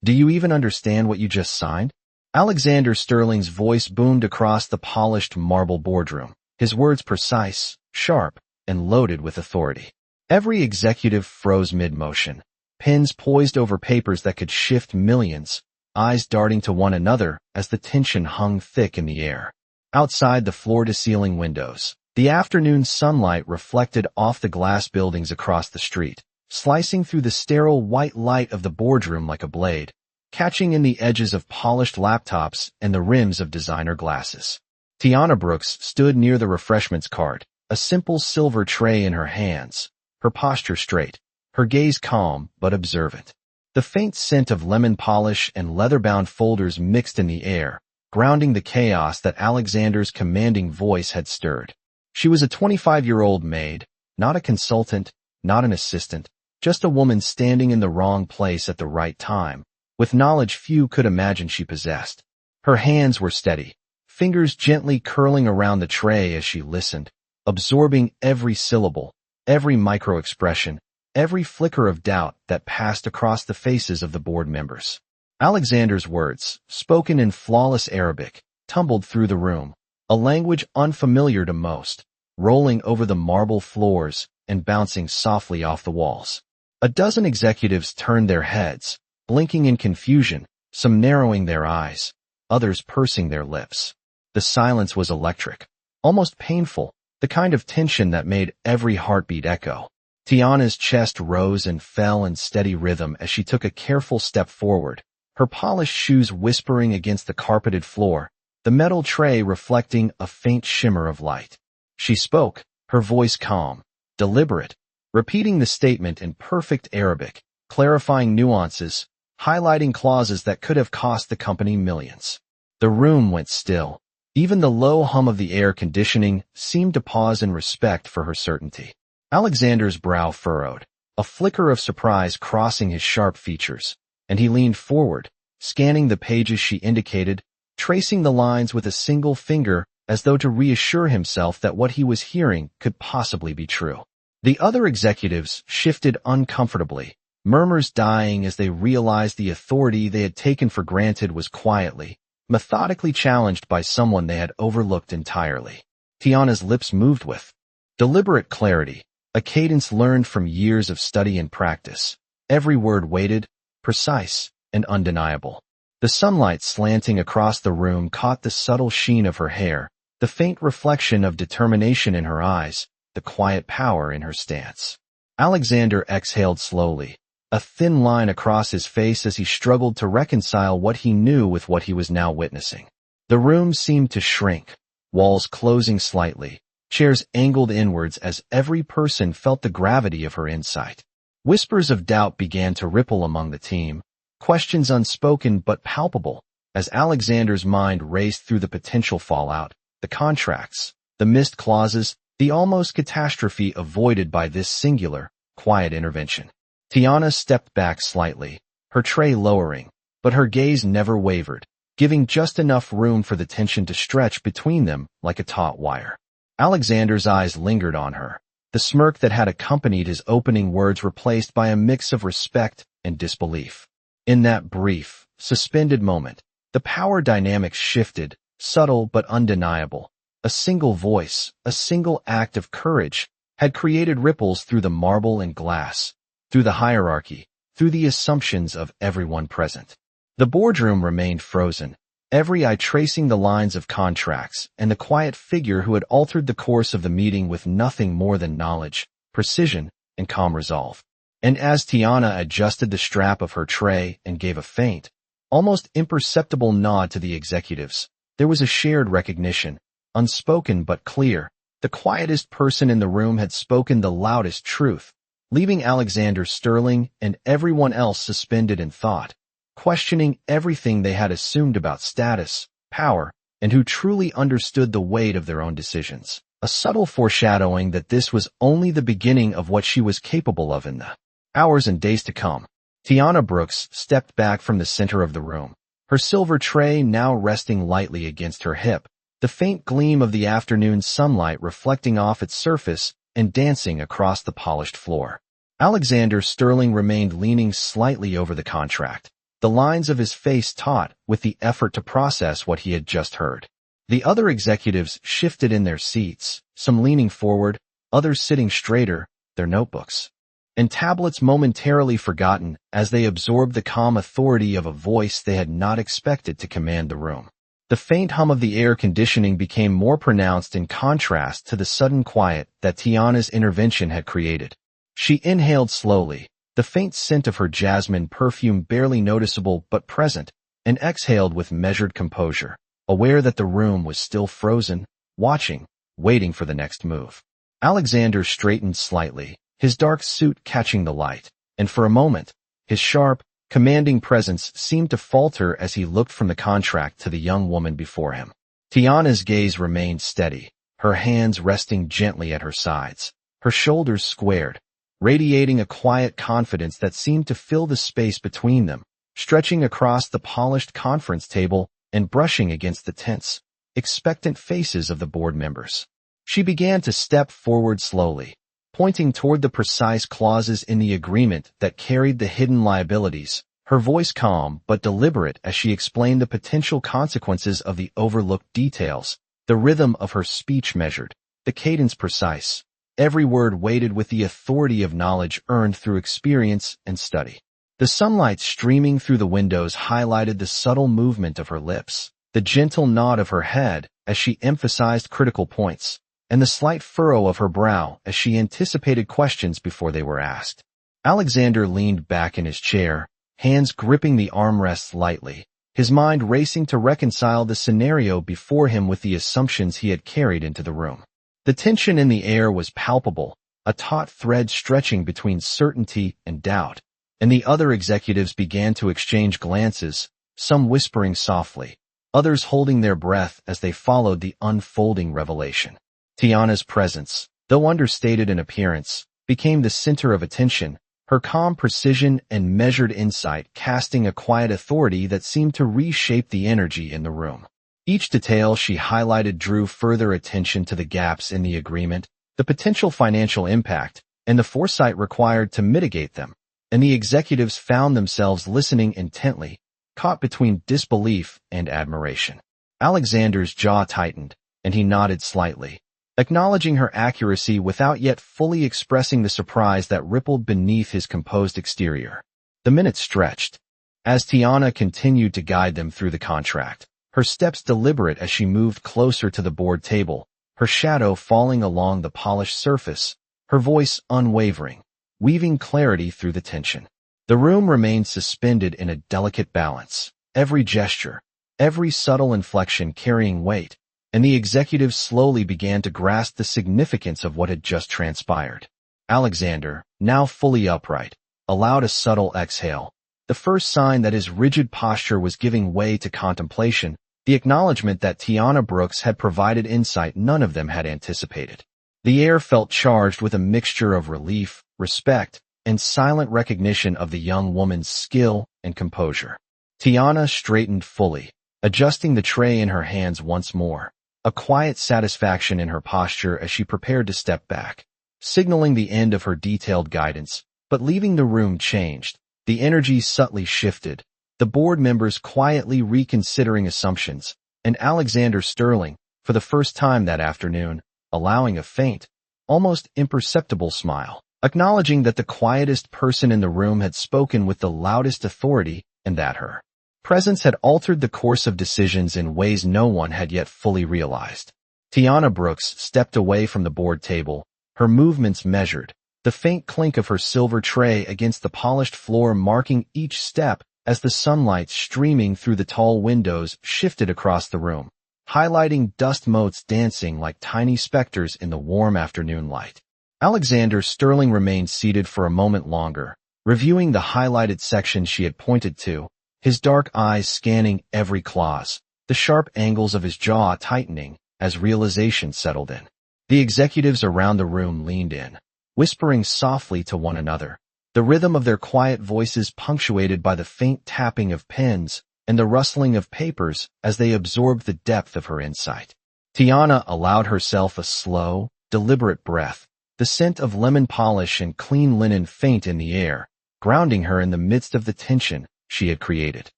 Do you even understand what you just signed? Alexander Sterling's voice boomed across the polished marble boardroom, his words precise, sharp, and loaded with authority. Every executive froze mid-motion, pens poised over papers that could shift millions, eyes darting to one another as the tension hung thick in the air. Outside the floor-to-ceiling windows, the afternoon sunlight reflected off the glass buildings across the street, slicing through the sterile white light of the boardroom like a blade, catching in the edges of polished laptops and the rims of designer glasses. Tiana Brooks stood near the refreshments cart, a simple silver tray in her hands, her posture straight, her gaze calm but observant. The faint scent of lemon polish and leather-bound folders mixed in the air, grounding the chaos that Alexander's commanding voice had stirred. She was a 25-year-old maid, not a consultant, not an assistant, just a woman standing in the wrong place at the right time, with knowledge few could imagine she possessed. Her hands were steady, fingers gently curling around the tray as she listened, absorbing every syllable, every micro-expression, every flicker of doubt that passed across the faces of the board members. Alexander's words, spoken in flawless Arabic, tumbled through the room, a language unfamiliar to most, rolling over the marble floors and bouncing softly off the walls. A dozen executives turned their heads, blinking in confusion, some narrowing their eyes, others pursing their lips. The silence was electric, almost painful, the kind of tension that made every heartbeat echo. Tiana's chest rose and fell in steady rhythm as she took a careful step forward, her polished shoes whispering against the carpeted floor, the metal tray reflecting a faint shimmer of light. She spoke, her voice calm, deliberate, repeating the statement in perfect Arabic, clarifying nuances, highlighting clauses that could have cost the company millions. The room went still. Even the low hum of the air conditioning seemed to pause in respect for her certainty. Alexander's brow furrowed, a flicker of surprise crossing his sharp features, and he leaned forward, scanning the pages she indicated, tracing the lines with a single finger as though to reassure himself that what he was hearing could possibly be true. The other executives shifted uncomfortably, murmurs dying as they realized the authority they had taken for granted was quietly, methodically challenged by someone they had overlooked entirely. Tiana's lips moved with deliberate clarity, a cadence learned from years of study and practice, every word weighted, precise, and undeniable. The sunlight slanting across the room caught the subtle sheen of her hair, the faint reflection of determination in her eyes, the quiet power in her stance. Alexander exhaled slowly, a thin line across his face as he struggled to reconcile what he knew with what he was now witnessing. The room seemed to shrink, walls closing slightly, chairs angled inwards as every person felt the gravity of her insight. Whispers of doubt began to ripple among the team, questions unspoken but palpable, as Alexander's mind raced through the potential fallout, the contracts, the missed clauses, the almost catastrophe avoided by this singular, quiet intervention. Tiana stepped back slightly, her tray lowering, but her gaze never wavered, giving just enough room for the tension to stretch between them like a taut wire. Alexander's eyes lingered on her, the smirk that had accompanied his opening words replaced by a mix of respect and disbelief. In that brief, suspended moment, the power dynamics shifted, subtle but undeniable. A single voice, a single act of courage, had created ripples through the marble and glass, through the hierarchy, through the assumptions of everyone present. The boardroom remained frozen, every eye tracing the lines of contracts and the quiet figure who had altered the course of the meeting with nothing more than knowledge, precision, and calm resolve. And as Tiana adjusted the strap of her tray and gave a faint, almost imperceptible nod to the executives, there was a shared recognition, unspoken but clear. The quietest person in the room had spoken the loudest truth, leaving Alexander Sterling and everyone else suspended in thought, questioning everything they had assumed about status, power, and who truly understood the weight of their own decisions. A subtle foreshadowing that this was only the beginning of what she was capable of in the hours and days to come. Tiana Brooks stepped back from the center of the room, her silver tray now resting lightly against her hip, the faint gleam of the afternoon sunlight reflecting off its surface and dancing across the polished floor. Alexander Sterling remained leaning slightly over the contract, the lines of his face taut with the effort to process what he had just heard. The other executives shifted in their seats, some leaning forward, others sitting straighter, their notebooks and tablets momentarily forgotten as they absorbed the calm authority of a voice they had not expected to command the room. The faint hum of the air conditioning became more pronounced in contrast to the sudden quiet that Tiana's intervention had created. She inhaled slowly, the faint scent of her jasmine perfume barely noticeable but present, and exhaled with measured composure, aware that the room was still frozen, watching, waiting for the next move. Alexander straightened slightly, his dark suit catching the light, and for a moment, his sharp, commanding presence seemed to falter as he looked from the contract to the young woman before him. Tiana's gaze remained steady, her hands resting gently at her sides, her shoulders squared, radiating a quiet confidence that seemed to fill the space between them, stretching across the polished conference table and brushing against the tense, expectant faces of the board members. She began to step forward slowly, pointing toward the precise clauses in the agreement that carried the hidden liabilities, her voice calm but deliberate as she explained the potential consequences of the overlooked details, the rhythm of her speech measured, the cadence precise, every word weighted with the authority of knowledge earned through experience and study. The sunlight streaming through the windows highlighted the subtle movement of her lips, the gentle nod of her head as she emphasized critical points, and the slight furrow of her brow as she anticipated questions before they were asked. Alexander leaned back in his chair, hands gripping the armrests lightly, his mind racing to reconcile the scenario before him with the assumptions he had carried into the room. The tension in the air was palpable, a taut thread stretching between certainty and doubt, and the other executives began to exchange glances, some whispering softly, others holding their breath as they followed the unfolding revelation. Tiana's presence, though understated in appearance, became the center of attention, her calm precision and measured insight casting a quiet authority that seemed to reshape the energy in the room. Each detail she highlighted drew further attention to the gaps in the agreement, the potential financial impact, and the foresight required to mitigate them, and the executives found themselves listening intently, caught between disbelief and admiration. Alexander's jaw tightened, and he nodded slightly, acknowledging her accuracy without yet fully expressing the surprise that rippled beneath his composed exterior. The minutes stretched, as Tiana continued to guide them through the contract, her steps deliberate as she moved closer to the board table, her shadow falling along the polished surface, her voice unwavering, weaving clarity through the tension. The room remained suspended in a delicate balance, every gesture, every subtle inflection carrying weight, and the executives slowly began to grasp the significance of what had just transpired. Alexander, now fully upright, allowed a subtle exhale, the first sign that his rigid posture was giving way to contemplation, the acknowledgment that Tiana Brooks had provided insight none of them had anticipated. The air felt charged with a mixture of relief, respect, and silent recognition of the young woman's skill and composure. Tiana straightened fully, adjusting the tray in her hands once more, a quiet satisfaction in her posture as she prepared to step back, signaling the end of her detailed guidance, but leaving the room changed. The energy subtly shifted, the board members quietly reconsidering assumptions, and Alexander Sterling, for the first time that afternoon, allowing a faint, almost imperceptible smile, acknowledging that the quietest person in the room had spoken with the loudest authority and that her presence had altered the course of decisions in ways no one had yet fully realized. Tiana Brooks stepped away from the board table, her movements measured, the faint clink of her silver tray against the polished floor marking each step as the sunlight streaming through the tall windows shifted across the room, highlighting dust motes dancing like tiny specters in the warm afternoon light. Alexander Sterling remained seated for a moment longer, reviewing the highlighted sections she had pointed to, his dark eyes scanning every clause, the sharp angles of his jaw tightening as realization settled in. The executives around the room leaned in, whispering softly to one another, the rhythm of their quiet voices punctuated by the faint tapping of pens and the rustling of papers as they absorbed the depth of her insight. Tiana allowed herself a slow, deliberate breath, the scent of lemon polish and clean linen faint in the air, grounding her in the midst of the tension she had created.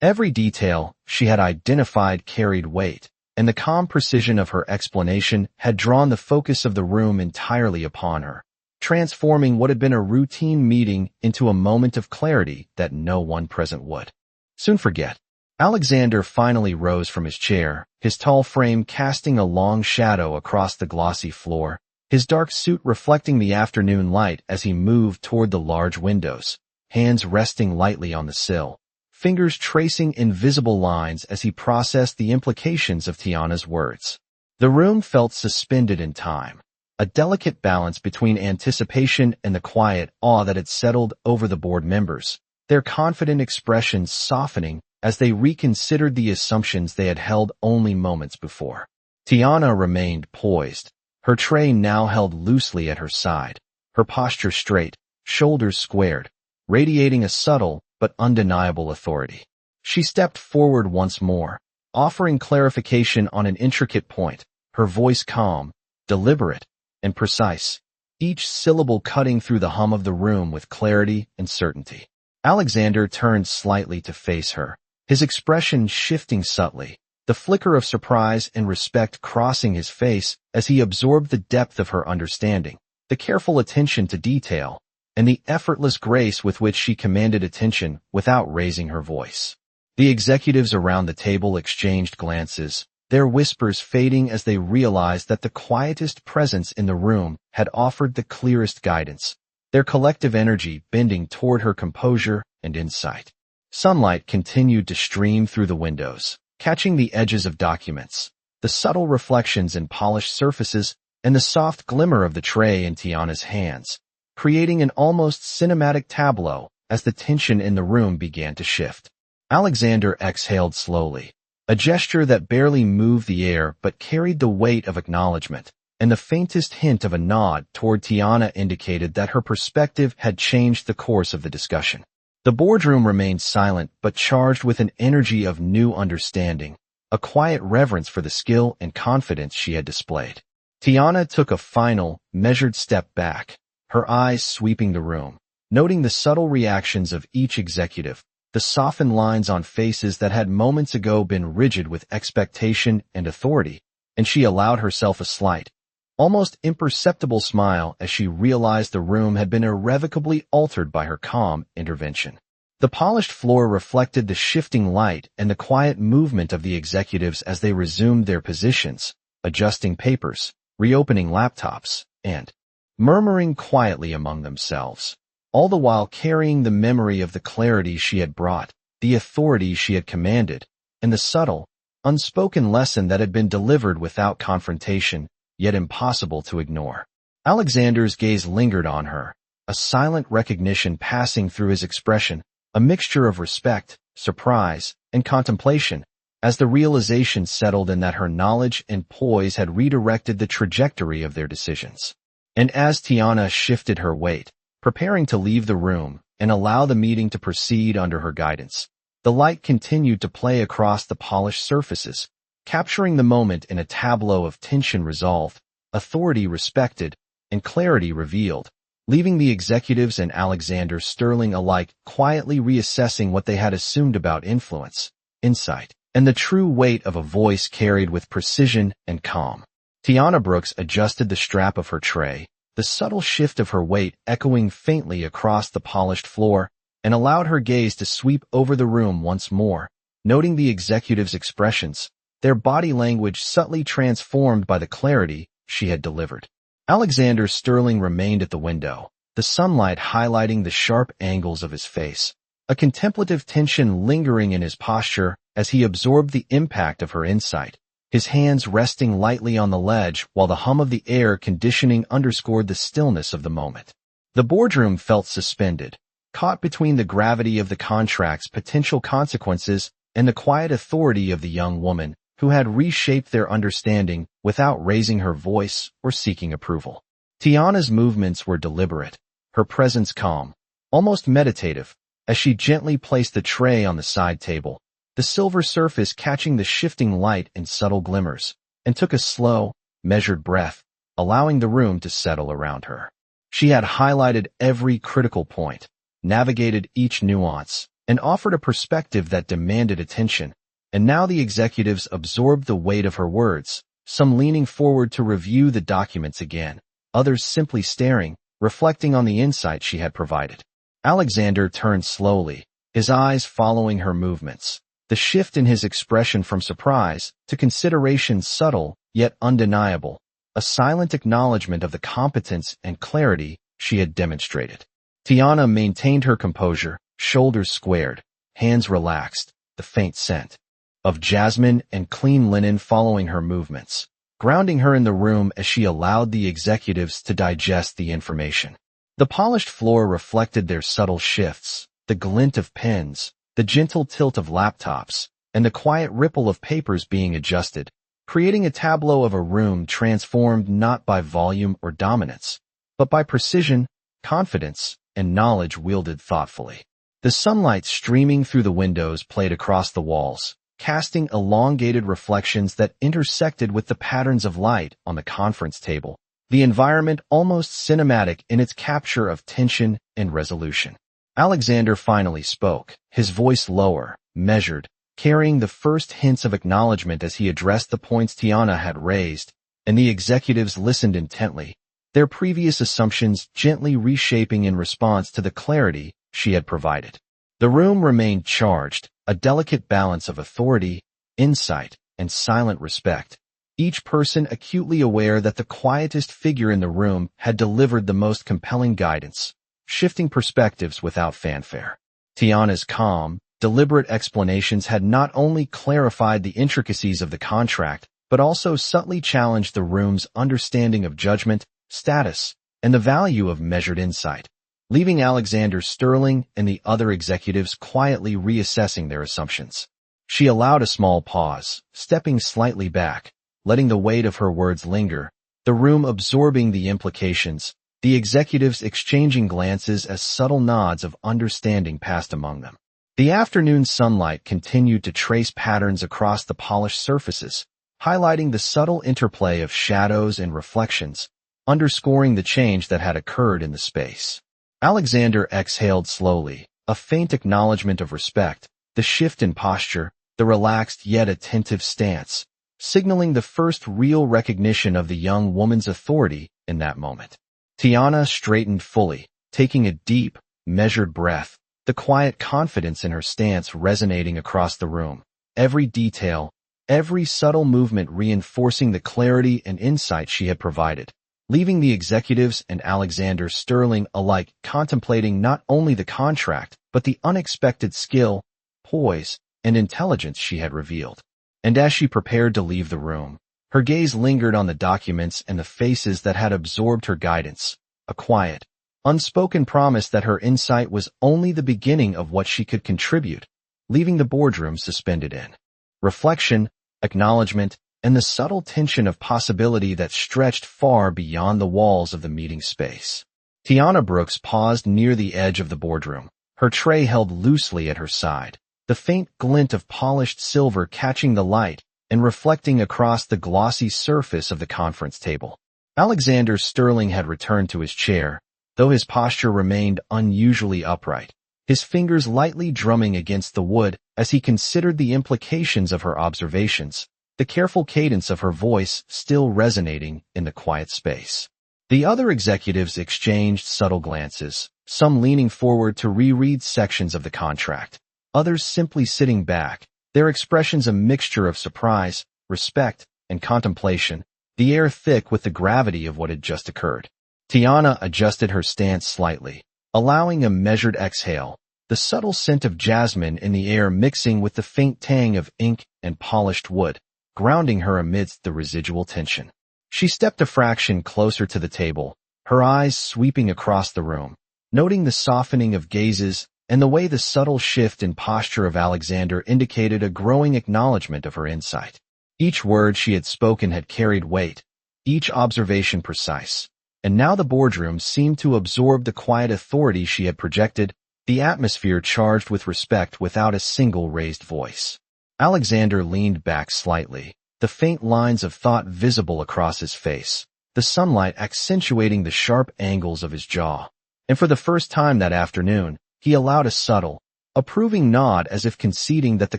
Every detail she had identified carried weight, and the calm precision of her explanation had drawn the focus of the room entirely upon her, transforming what had been a routine meeting into a moment of clarity that no one present would soon forget. Alexander finally rose from his chair, his tall frame casting a long shadow across the glossy floor, his dark suit reflecting the afternoon light as he moved toward the large windows, hands resting lightly on the sill, fingers tracing invisible lines as he processed the implications of Tiana's words. The room felt suspended in time, a delicate balance between anticipation and the quiet awe that had settled over the board members, their confident expressions softening as they reconsidered the assumptions they had held only moments before. Tiana remained poised, her tray now held loosely at her side, her posture straight, shoulders squared, radiating a subtle but undeniable authority. She stepped forward once more, offering clarification on an intricate point, her voice calm, deliberate, and precise, each syllable cutting through the hum of the room with clarity and certainty. Alexander turned slightly to face her, his expression shifting subtly, the flicker of surprise and respect crossing his face as he absorbed the depth of her understanding, the careful attention to detail, and the effortless grace with which she commanded attention without raising her voice. The executives around the table exchanged glances, their whispers fading as they realized that the quietest presence in the room had offered the clearest guidance, their collective energy bending toward her composure and insight. Sunlight continued to stream through the windows, catching the edges of documents, the subtle reflections in polished surfaces, and the soft glimmer of the tray in Tiana's hands, creating an almost cinematic tableau as the tension in the room began to shift. Alexander exhaled slowly, a gesture that barely moved the air but carried the weight of acknowledgment, and the faintest hint of a nod toward Tiana indicated that her perspective had changed the course of the discussion. The boardroom remained silent but charged with an energy of new understanding, a quiet reverence for the skill and confidence she had displayed. Tiana took a final, measured step back, her eyes sweeping the room, noting the subtle reactions of each executive, the softened lines on faces that had moments ago been rigid with expectation and authority, and she allowed herself a slight, almost imperceptible smile as she realized the room had been irrevocably altered by her calm intervention. The polished floor reflected the shifting light and the quiet movement of the executives as they resumed their positions, adjusting papers, reopening laptops, and murmuring quietly among themselves, all the while carrying the memory of the clarity she had brought, the authority she had commanded, and the subtle, unspoken lesson that had been delivered without confrontation, yet impossible to ignore. Alexander's gaze lingered on her, a silent recognition passing through his expression, a mixture of respect, surprise, and contemplation, as the realization settled in that her knowledge and poise had redirected the trajectory of their decisions. And as Tiana shifted her weight, preparing to leave the room and allow the meeting to proceed under her guidance, the light continued to play across the polished surfaces, capturing the moment in a tableau of tension resolved, authority respected, and clarity revealed, leaving the executives and Alexander Sterling alike quietly reassessing what they had assumed about influence, insight, and the true weight of a voice carried with precision and calm. Tiana Brooks adjusted the strap of her tray, the subtle shift of her weight echoing faintly across the polished floor, and allowed her gaze to sweep over the room once more, noting the executives' expressions, their body language subtly transformed by the clarity she had delivered. Alexander Sterling remained at the window, the sunlight highlighting the sharp angles of his face, a contemplative tension lingering in his posture as he absorbed the impact of her insight, his hands resting lightly on the ledge while the hum of the air conditioning underscored the stillness of the moment. The boardroom felt suspended, caught between the gravity of the contract's potential consequences and the quiet authority of the young woman who had reshaped their understanding without raising her voice or seeking approval. Tiana's movements were deliberate, her presence calm, almost meditative, as she gently placed the tray on the side table, the silver surface catching the shifting light in subtle glimmers, and took a slow, measured breath, allowing the room to settle around her. She had highlighted every critical point, navigated each nuance, and offered a perspective that demanded attention. And now the executives absorbed the weight of her words, some leaning forward to review the documents again, others simply staring, reflecting on the insight she had provided. Alexander turned slowly, his eyes following her movements. The shift in his expression from surprise to consideration subtle yet undeniable, a silent acknowledgment of the competence and clarity she had demonstrated. Tiana maintained her composure, shoulders squared, hands relaxed, the faint scent of jasmine and clean linen following her movements, grounding her in the room as she allowed the executives to digest the information. The polished floor reflected their subtle shifts, the glint of pens, the gentle tilt of laptops, and the quiet ripple of papers being adjusted, creating a tableau of a room transformed not by volume or dominance, but by precision, confidence, and knowledge wielded thoughtfully. The sunlight streaming through the windows played across the walls, casting elongated reflections that intersected with the patterns of light on the conference table, the environment almost cinematic in its capture of tension and resolution. Alexander finally spoke, his voice lower, measured, carrying the first hints of acknowledgment as he addressed the points Tiana had raised, and the executives listened intently, their previous assumptions gently reshaping in response to the clarity she had provided. The room remained charged, a delicate balance of authority, insight, and silent respect, each person acutely aware that the quietest figure in the room had delivered the most compelling guidance, shifting perspectives without fanfare. Tiana's calm, deliberate explanations had not only clarified the intricacies of the contract, but also subtly challenged the room's understanding of judgment, status, and the value of measured insight, leaving Alexander Sterling and the other executives quietly reassessing their assumptions. She allowed a small pause, stepping slightly back, letting the weight of her words linger, the room absorbing the implications, the executives exchanging glances as subtle nods of understanding passed among them. The afternoon sunlight continued to trace patterns across the polished surfaces, highlighting the subtle interplay of shadows and reflections, underscoring the change that had occurred in the space. Alexander exhaled slowly, a faint acknowledgment of respect, the shift in posture, the relaxed yet attentive stance, signaling the first real recognition of the young woman's authority in that moment. Tiana straightened fully, taking a deep, measured breath, the quiet confidence in her stance resonating across the room, every detail, every subtle movement reinforcing the clarity and insight she had provided, leaving the executives and Alexander Sterling alike contemplating not only the contract, but the unexpected skill, poise, and intelligence she had revealed. And as she prepared to leave the room, her gaze lingered on the documents and the faces that had absorbed her guidance, a quiet, unspoken promise that her insight was only the beginning of what she could contribute, leaving the boardroom suspended in reflection, acknowledgment, and the subtle tension of possibility that stretched far beyond the walls of the meeting space. Tiana Brooks paused near the edge of the boardroom, her tray held loosely at her side, the faint glint of polished silver catching the light and reflecting across the glossy surface of the conference table. Alexander Sterling had returned to his chair, though his posture remained unusually upright, his fingers lightly drumming against the wood as he considered the implications of her observations, the careful cadence of her voice still resonating in the quiet space. The other executives exchanged subtle glances, some leaning forward to reread sections of the contract, others simply sitting back, their expressions a mixture of surprise, respect, and contemplation, the air thick with the gravity of what had just occurred. Tiana adjusted her stance slightly, allowing a measured exhale, the subtle scent of jasmine in the air mixing with the faint tang of ink and polished wood, grounding her amidst the residual tension. She stepped a fraction closer to the table, her eyes sweeping across the room, noting the softening of gazes and the way the subtle shift in posture of Alexander indicated a growing acknowledgment of her insight. Each word she had spoken had carried weight, each observation precise, and now the boardroom seemed to absorb the quiet authority she had projected, the atmosphere charged with respect without a single raised voice. Alexander leaned back slightly, the faint lines of thought visible across his face, the sunlight accentuating the sharp angles of his jaw. And for the first time that afternoon, he allowed a subtle, approving nod as if conceding that the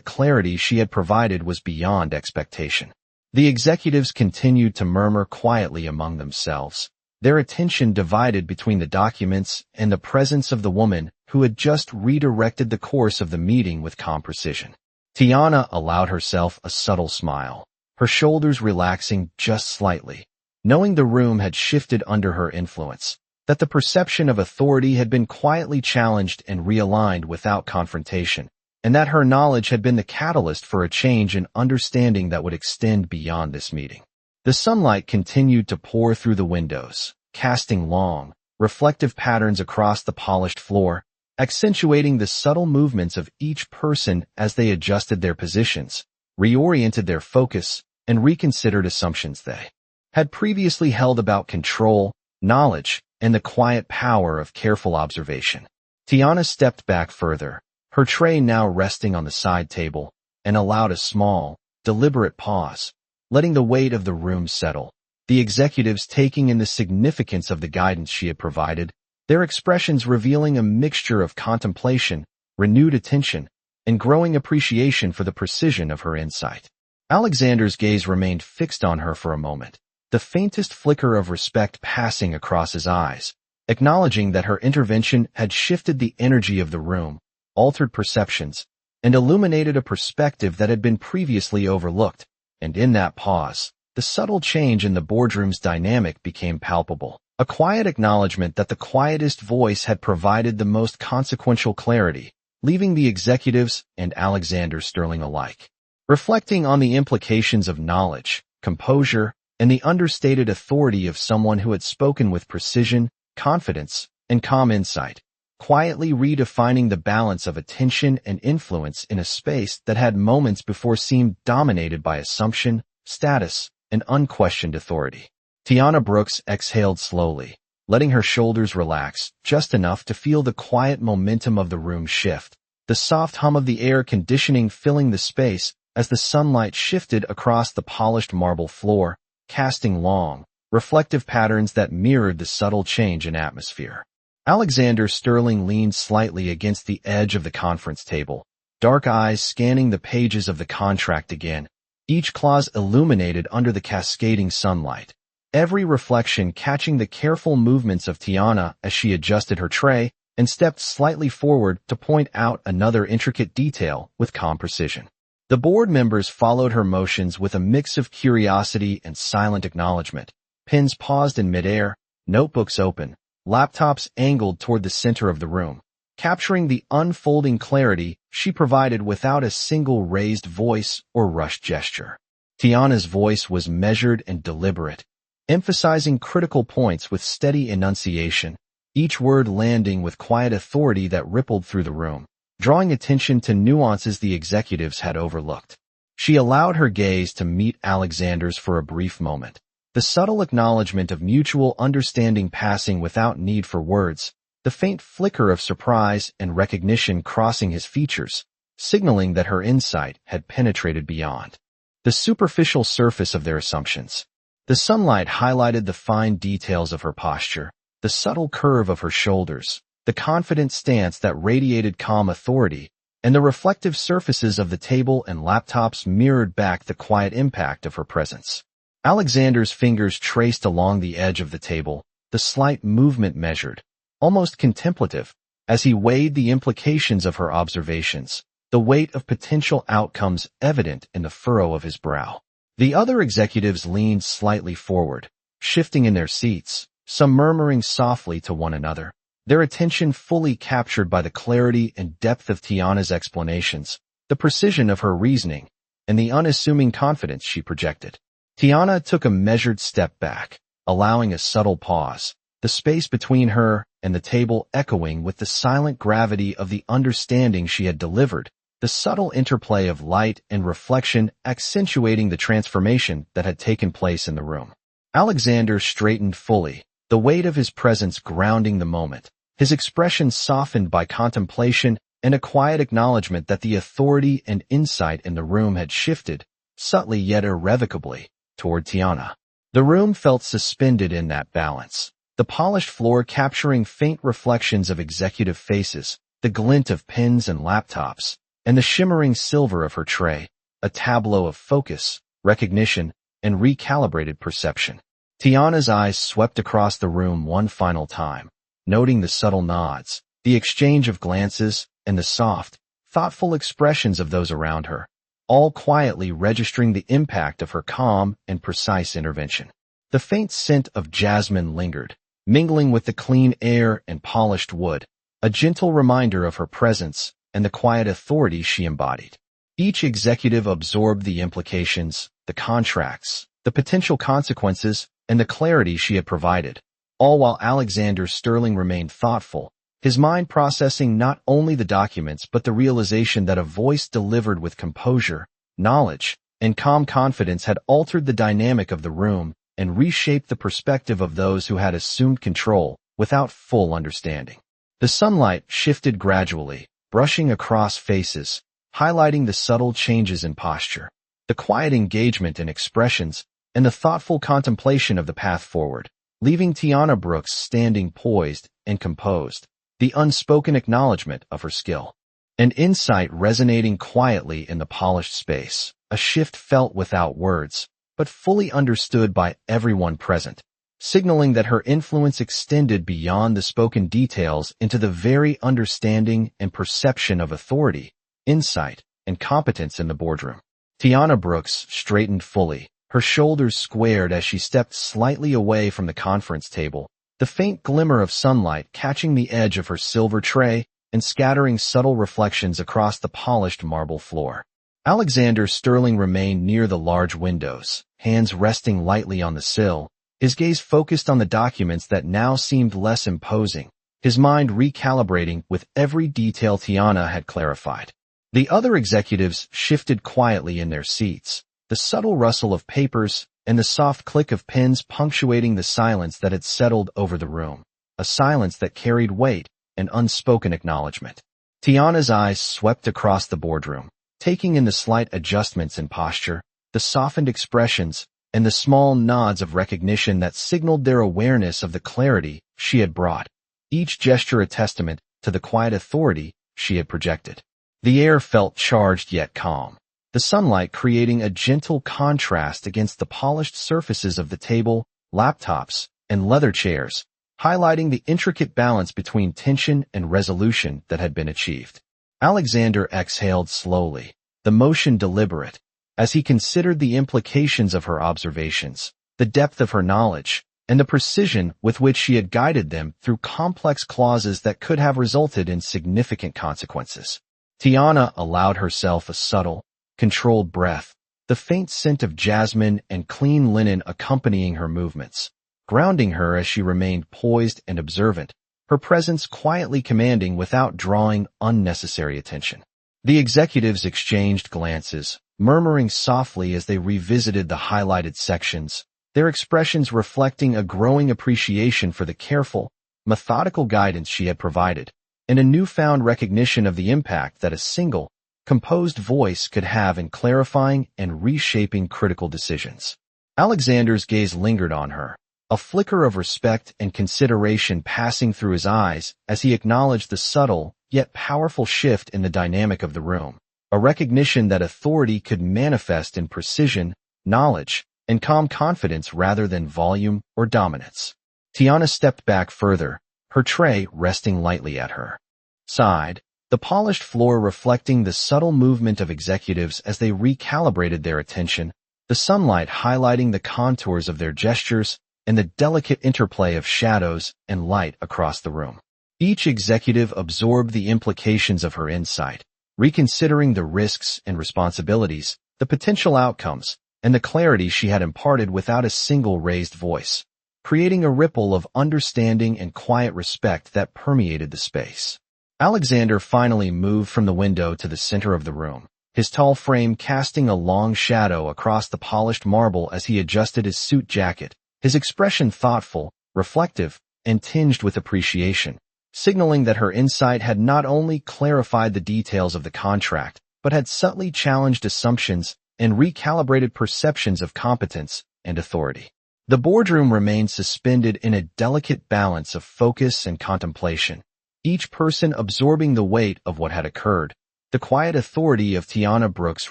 clarity she had provided was beyond expectation. The executives continued to murmur quietly among themselves, their attention divided between the documents and the presence of the woman who had just redirected the course of the meeting with calm precision. Tiana allowed herself a subtle smile, her shoulders relaxing just slightly, knowing the room had shifted under her influence, that the perception of authority had been quietly challenged and realigned without confrontation, and that her knowledge had been the catalyst for a change in understanding that would extend beyond this meeting. The sunlight continued to pour through the windows, casting long, reflective patterns across the polished floor, accentuating the subtle movements of each person as they adjusted their positions, reoriented their focus, and reconsidered assumptions they had previously held about control, knowledge, and the quiet power of careful observation. Tiana stepped back further, her tray now resting on the side table, and allowed a small, deliberate pause, letting the weight of the room settle, the executives taking in the significance of the guidance she had provided, their expressions revealing a mixture of contemplation, renewed attention, and growing appreciation for the precision of her insight. Alexander's gaze remained fixed on her for a moment, the faintest flicker of respect passing across his eyes, acknowledging that her intervention had shifted the energy of the room, altered perceptions, and illuminated a perspective that had been previously overlooked, and in that pause, the subtle change in the boardroom's dynamic became palpable. A quiet acknowledgment that the quietest voice had provided the most consequential clarity, leaving the executives and Alexander Sterling alike reflecting on the implications of knowledge, composure, and the understated authority of someone who had spoken with precision, confidence, and calm insight, quietly redefining the balance of attention and influence in a space that had moments before seemed dominated by assumption, status, and unquestioned authority. Tiana Brooks exhaled slowly, letting her shoulders relax just enough to feel the quiet momentum of the room shift, the soft hum of the air conditioning filling the space as the sunlight shifted across the polished marble floor, casting long, reflective patterns that mirrored the subtle change in atmosphere. Alexander Sterling leaned slightly against the edge of the conference table, dark eyes scanning the pages of the contract again, each clause illuminated under the cascading sunlight. Every reflection catching the careful movements of Tiana as she adjusted her tray and stepped slightly forward to point out another intricate detail with calm precision. The board members followed her motions with a mix of curiosity and silent acknowledgment, pens paused in midair, notebooks open, laptops angled toward the center of the room, capturing the unfolding clarity she provided without a single raised voice or rushed gesture. Tiana's voice was measured and deliberate, emphasizing critical points with steady enunciation, each word landing with quiet authority that rippled through the room, drawing attention to nuances the executives had overlooked. She allowed her gaze to meet Alexander's for a brief moment, the subtle acknowledgment of mutual understanding passing without need for words, the faint flicker of surprise and recognition crossing his features, signaling that her insight had penetrated beyond the superficial surface of their assumptions. The sunlight highlighted the fine details of her posture, the subtle curve of her shoulders, the confident stance that radiated calm authority, and the reflective surfaces of the table and laptops mirrored back the quiet impact of her presence. Alexander's fingers traced along the edge of the table, the slight movement measured, almost contemplative, as he weighed the implications of her observations, the weight of potential outcomes evident in the furrow of his brow. The other executives leaned slightly forward, shifting in their seats, some murmuring softly to one another, their attention fully captured by the clarity and depth of Tiana's explanations, the precision of her reasoning, and the unassuming confidence she projected. Tiana took a measured step back, allowing a subtle pause, the space between her and the table echoing with the silent gravity of the understanding she had delivered, the subtle interplay of light and reflection accentuating the transformation that had taken place in the room. Alexander straightened fully, the weight of his presence grounding the moment, his expression softened by contemplation and a quiet acknowledgment that the authority and insight in the room had shifted, subtly yet irrevocably, toward Tiana. The room felt suspended in that balance, the polished floor capturing faint reflections of executive faces, the glint of pens and laptops, and the shimmering silver of her tray, a tableau of focus, recognition, and recalibrated perception. Tiana's eyes swept across the room one final time, noting the subtle nods, the exchange of glances, and the soft, thoughtful expressions of those around her, all quietly registering the impact of her calm and precise intervention. The faint scent of jasmine lingered, mingling with the clean air and polished wood, a gentle reminder of her presence and the quiet authority she embodied. Each executive absorbed the implications, the contracts, the potential consequences, and the clarity she had provided, all while Alexander Sterling remained thoughtful, his mind processing not only the documents but the realization that a voice delivered with composure, knowledge, and calm confidence had altered the dynamic of the room and reshaped the perspective of those who had assumed control without full understanding. The sunlight shifted gradually, brushing across faces, highlighting the subtle changes in posture, the quiet engagement in expressions, and the thoughtful contemplation of the path forward, leaving Tiana Brooks standing poised and composed, the unspoken acknowledgment of her skill. An insight resonating quietly in the polished space, a shift felt without words, but fully understood by everyone present, signaling that her influence extended beyond the spoken details into the very understanding and perception of authority, insight, and competence in the boardroom. Tiana Brooks straightened fully, her shoulders squared as she stepped slightly away from the conference table, the faint glimmer of sunlight catching the edge of her silver tray and scattering subtle reflections across the polished marble floor. Alexander Sterling remained near the large windows, hands resting lightly on the sill, his gaze focused on the documents that now seemed less imposing, his mind recalibrating with every detail Tiana had clarified. The other executives shifted quietly in their seats, the subtle rustle of papers and the soft click of pens punctuating the silence that had settled over the room, a silence that carried weight and unspoken acknowledgment. Tiana's eyes swept across the boardroom, taking in the slight adjustments in posture, the softened expressions, and the small nods of recognition that signaled their awareness of the clarity she had brought, each gesture a testament to the quiet authority she had projected. The air felt charged yet calm, the sunlight creating a gentle contrast against the polished surfaces of the table, laptops, and leather chairs, highlighting the intricate balance between tension and resolution that had been achieved. Alexander exhaled slowly, the motion deliberate, as he considered the implications of her observations, the depth of her knowledge, and the precision with which she had guided them through complex clauses that could have resulted in significant consequences. Tiana allowed herself a subtle, controlled breath, the faint scent of jasmine and clean linen accompanying her movements, grounding her as she remained poised and observant, her presence quietly commanding without drawing unnecessary attention. The executives exchanged glances, murmuring softly as they revisited the highlighted sections, their expressions reflecting a growing appreciation for the careful, methodical guidance she had provided, and a newfound recognition of the impact that a single, composed voice could have in clarifying and reshaping critical decisions. Alexander's gaze lingered on her, a flicker of respect and consideration passing through his eyes as he acknowledged the subtle, yet powerful shift in the dynamic of the room, a recognition that authority could manifest in precision, knowledge, and calm confidence rather than volume or dominance. Tiana stepped back further, her tray resting lightly at her side, the polished floor reflecting the subtle movement of executives as they recalibrated their attention, the sunlight highlighting the contours of their gestures and the delicate interplay of shadows and light across the room. Each executive absorbed the implications of her insight, reconsidering the risks and responsibilities, the potential outcomes, and the clarity she had imparted without a single raised voice, creating a ripple of understanding and quiet respect that permeated the space. Alexander finally moved from the window to the center of the room, his tall frame casting a long shadow across the polished marble as he adjusted his suit jacket, his expression thoughtful, reflective, and tinged with appreciation, signaling that her insight had not only clarified the details of the contract, but had subtly challenged assumptions and recalibrated perceptions of competence and authority. The boardroom remained suspended in a delicate balance of focus and contemplation, each person absorbing the weight of what had occurred. The quiet authority of Tiana Brooks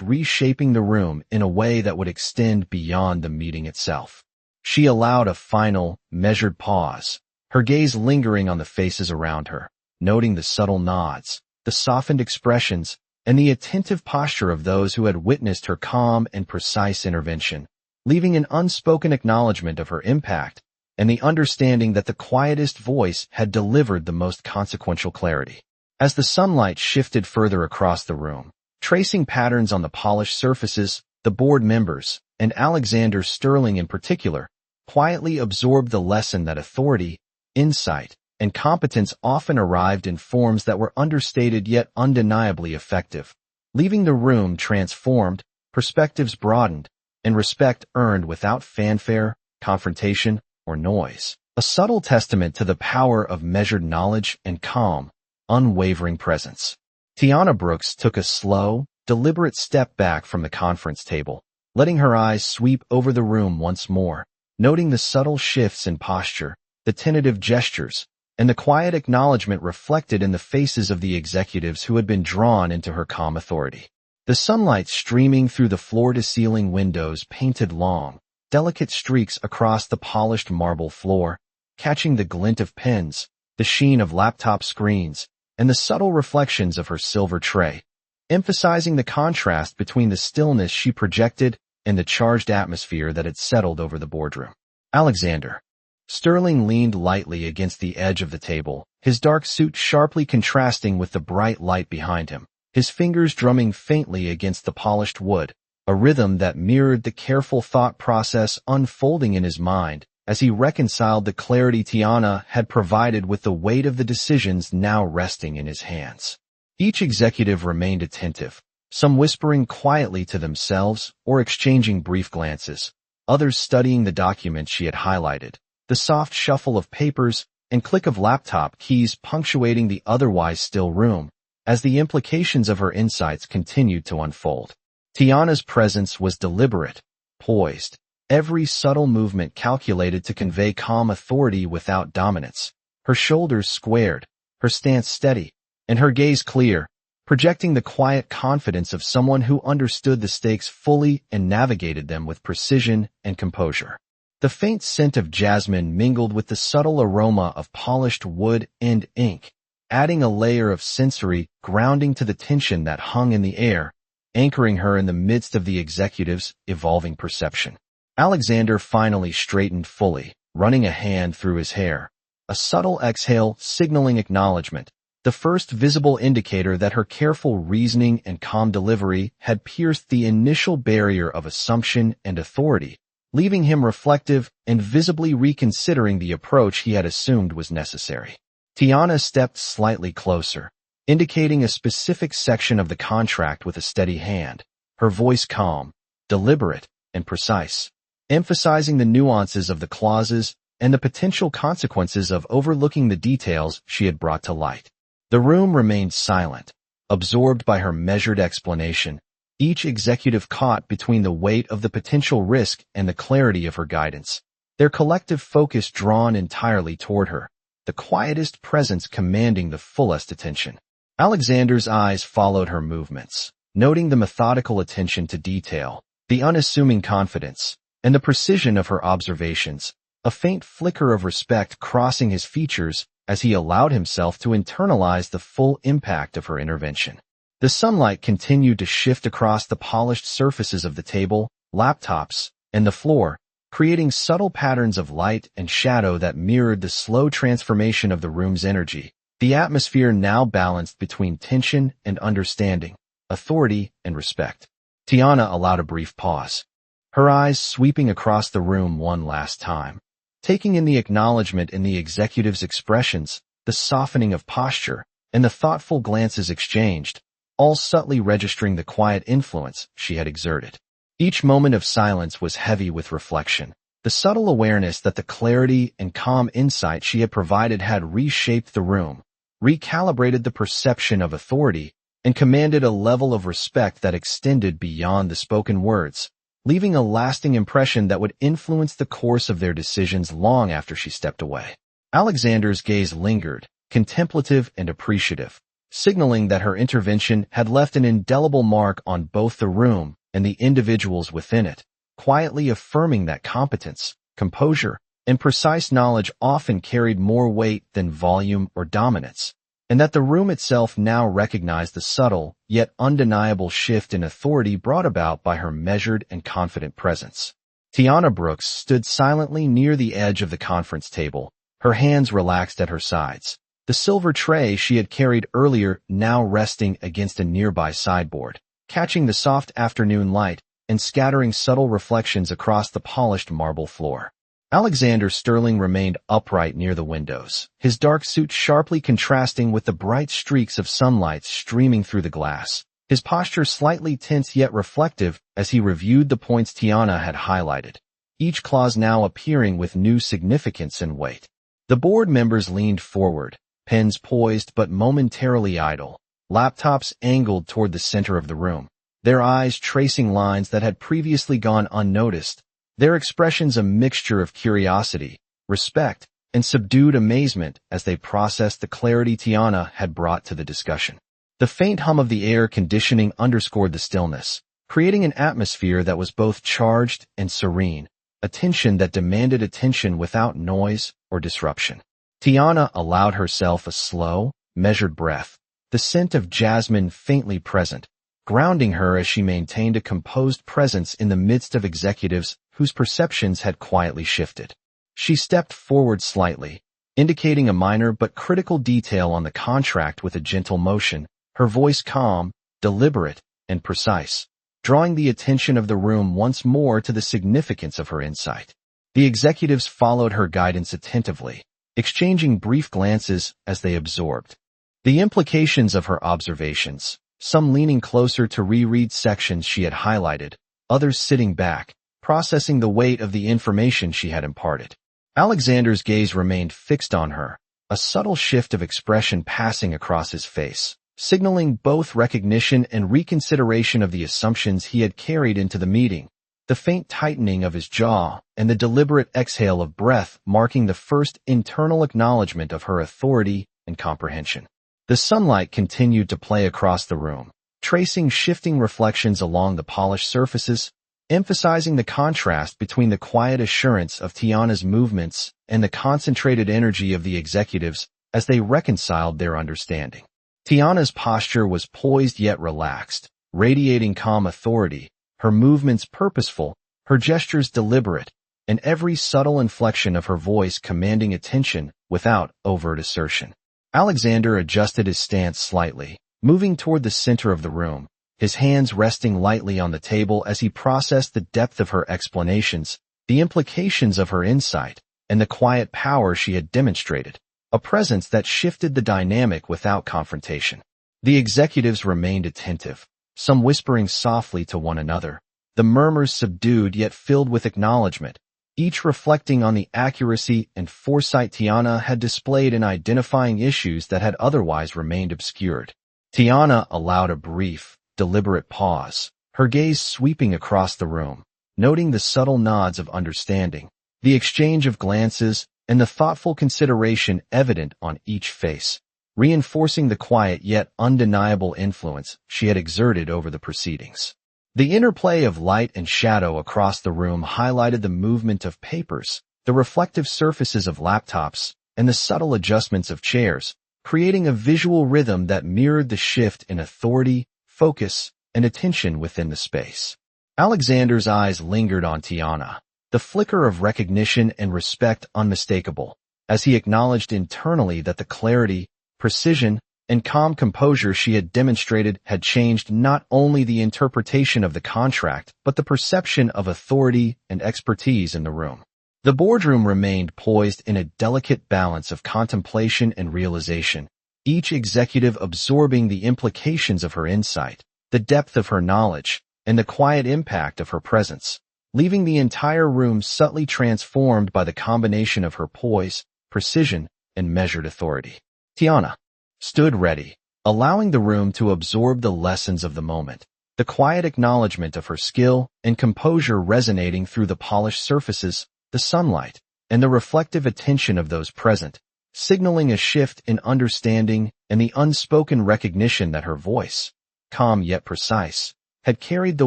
reshaping the room in a way that would extend beyond the meeting itself. She allowed a final, measured pause, her gaze lingering on the faces around her, noting the subtle nods, the softened expressions, and the attentive posture of those who had witnessed her calm and precise intervention, leaving an unspoken acknowledgment of her impact and the understanding that the quietest voice had delivered the most consequential clarity. As the sunlight shifted further across the room, tracing patterns on the polished surfaces, the board members, and Alexander Sterling in particular, quietly absorbed the lesson that authority, insight, and competence often arrived in forms that were understated yet undeniably effective, leaving the room transformed, perspectives broadened, and respect earned without fanfare, confrontation, or noise. A subtle testament to the power of measured knowledge and calm, unwavering presence. Tiana Brooks took a slow, deliberate step back from the conference table, letting her eyes sweep over the room once more, noting the subtle shifts in posture, the tentative gestures, and the quiet acknowledgment reflected in the faces of the executives who had been drawn into her calm authority. The sunlight streaming through the floor-to-ceiling windows painted long, delicate streaks across the polished marble floor, catching the glint of pens, the sheen of laptop screens, and the subtle reflections of her silver tray, emphasizing the contrast between the stillness she projected and the charged atmosphere that had settled over the boardroom. Alexander Sterling leaned lightly against the edge of the table, his dark suit sharply contrasting with the bright light behind him, his fingers drumming faintly against the polished wood, a rhythm that mirrored the careful thought process unfolding in his mind as he reconciled the clarity Tiana had provided with the weight of the decisions now resting in his hands. Each executive remained attentive, some whispering quietly to themselves or exchanging brief glances, others studying the documents she had highlighted, the soft shuffle of papers and click of laptop keys punctuating the otherwise still room as the implications of her insights continued to unfold. Tiana's presence was deliberate, poised, every subtle movement calculated to convey calm authority without dominance, her shoulders squared, her stance steady, and her gaze clear, projecting the quiet confidence of someone who understood the stakes fully and navigated them with precision and composure. The faint scent of jasmine mingled with the subtle aroma of polished wood and ink, adding a layer of sensory grounding to the tension that hung in the air, anchoring her in the midst of the executive's evolving perception. Alexander finally straightened fully, running a hand through his hair, a subtle exhale signaling acknowledgment, the first visible indicator that her careful reasoning and calm delivery had pierced the initial barrier of assumption and authority, leaving him reflective and visibly reconsidering the approach he had assumed was necessary. Tiana stepped slightly closer, indicating a specific section of the contract with a steady hand, her voice calm, deliberate, and precise, emphasizing the nuances of the clauses and the potential consequences of overlooking the details she had brought to light. The room remained silent, absorbed by her measured explanation, each executive caught between the weight of the potential risk and the clarity of her guidance, their collective focus drawn entirely toward her, the quietest presence commanding the fullest attention. Alexander's eyes followed her movements, noting the methodical attention to detail, the unassuming confidence, and the precision of her observations, a faint flicker of respect crossing his features as he allowed himself to internalize the full impact of her intervention. The sunlight continued to shift across the polished surfaces of the table, laptops, and the floor, creating subtle patterns of light and shadow that mirrored the slow transformation of the room's energy, the atmosphere now balanced between tension and understanding, authority and respect. Tiana allowed a brief pause, her eyes sweeping across the room one last time, taking in the acknowledgment in the executive's expressions, the softening of posture, and the thoughtful glances exchanged, all subtly registering the quiet influence she had exerted. Each moment of silence was heavy with reflection, the subtle awareness that the clarity and calm insight she had provided had reshaped the room, recalibrated the perception of authority, and commanded a level of respect that extended beyond the spoken words, leaving a lasting impression that would influence the course of their decisions long after she stepped away. Alexander's gaze lingered, contemplative and appreciative, signaling that her intervention had left an indelible mark on both the room and the individuals within it, quietly affirming that competence, composure, and precise knowledge often carried more weight than volume or dominance, and that the room itself now recognized the subtle, yet undeniable shift in authority brought about by her measured and confident presence. Tiana Brooks stood silently near the edge of the conference table, her hands relaxed at her sides, the silver tray she had carried earlier now resting against a nearby sideboard, catching the soft afternoon light and scattering subtle reflections across the polished marble floor. Alexander Sterling remained upright near the windows, his dark suit sharply contrasting with the bright streaks of sunlight streaming through the glass, his posture slightly tense yet reflective as he reviewed the points Tiana had highlighted, each clause now appearing with new significance and weight. The board members leaned forward, pens poised but momentarily idle, laptops angled toward the center of the room, their eyes tracing lines that had previously gone unnoticed, their expressions a mixture of curiosity, respect, and subdued amazement as they processed the clarity Tiana had brought to the discussion. The faint hum of the air conditioning underscored the stillness, creating an atmosphere that was both charged and serene, a tension that demanded attention without noise or disruption. Tiana allowed herself a slow, measured breath, the scent of jasmine faintly present, grounding her as she maintained a composed presence in the midst of executives whose perceptions had quietly shifted. She stepped forward slightly, indicating a minor but critical detail on the contract with a gentle motion, her voice calm, deliberate, and precise, drawing the attention of the room once more to the significance of her insight. The executives followed her guidance attentively, exchanging brief glances as they absorbed the implications of her observations, some leaning closer to reread sections she had highlighted, others sitting back, processing the weight of the information she had imparted. Alexander's gaze remained fixed on her, a subtle shift of expression passing across his face, signaling both recognition and reconsideration of the assumptions he had carried into the meeting, the faint tightening of his jaw and the deliberate exhale of breath marking the first internal acknowledgment of her authority and comprehension. The sunlight continued to play across the room, tracing shifting reflections along the polished surfaces, emphasizing the contrast between the quiet assurance of Tiana's movements and the concentrated energy of the executives as they reconciled their understanding. Tiana's posture was poised yet relaxed, radiating calm authority, her movements purposeful, her gestures deliberate, and every subtle inflection of her voice commanding attention without overt assertion. Alexander adjusted his stance slightly, moving toward the center of the room, his hands resting lightly on the table as he processed the depth of her explanations, the implications of her insight, and the quiet power she had demonstrated, a presence that shifted the dynamic without confrontation. The executives remained attentive, some whispering softly to one another, the murmurs subdued yet filled with acknowledgment, each reflecting on the accuracy and foresight Tiana had displayed in identifying issues that had otherwise remained obscured. Tiana allowed a brief, deliberate pause, her gaze sweeping across the room, noting the subtle nods of understanding, the exchange of glances, and the thoughtful consideration evident on each face, reinforcing the quiet yet undeniable influence she had exerted over the proceedings. The interplay of light and shadow across the room highlighted the movement of papers, the reflective surfaces of laptops, and the subtle adjustments of chairs, creating a visual rhythm that mirrored the shift in authority, focus, and attention within the space. Alexander's eyes lingered on Tiana, the flicker of recognition and respect unmistakable, as he acknowledged internally that the clarity, precision, and calm composure she had demonstrated had changed not only the interpretation of the contract but the perception of authority and expertise in the room. The boardroom remained poised in a delicate balance of contemplation and realization, each executive absorbing the implications of her insight, the depth of her knowledge, and the quiet impact of her presence, leaving the entire room subtly transformed by the combination of her poise, precision, and measured authority. Tiana stood ready, allowing the room to absorb the lessons of the moment, the quiet acknowledgment of her skill and composure resonating through the polished surfaces, the sunlight, and the reflective attention of those present, signaling a shift in understanding and the unspoken recognition that her voice, calm yet precise, had carried the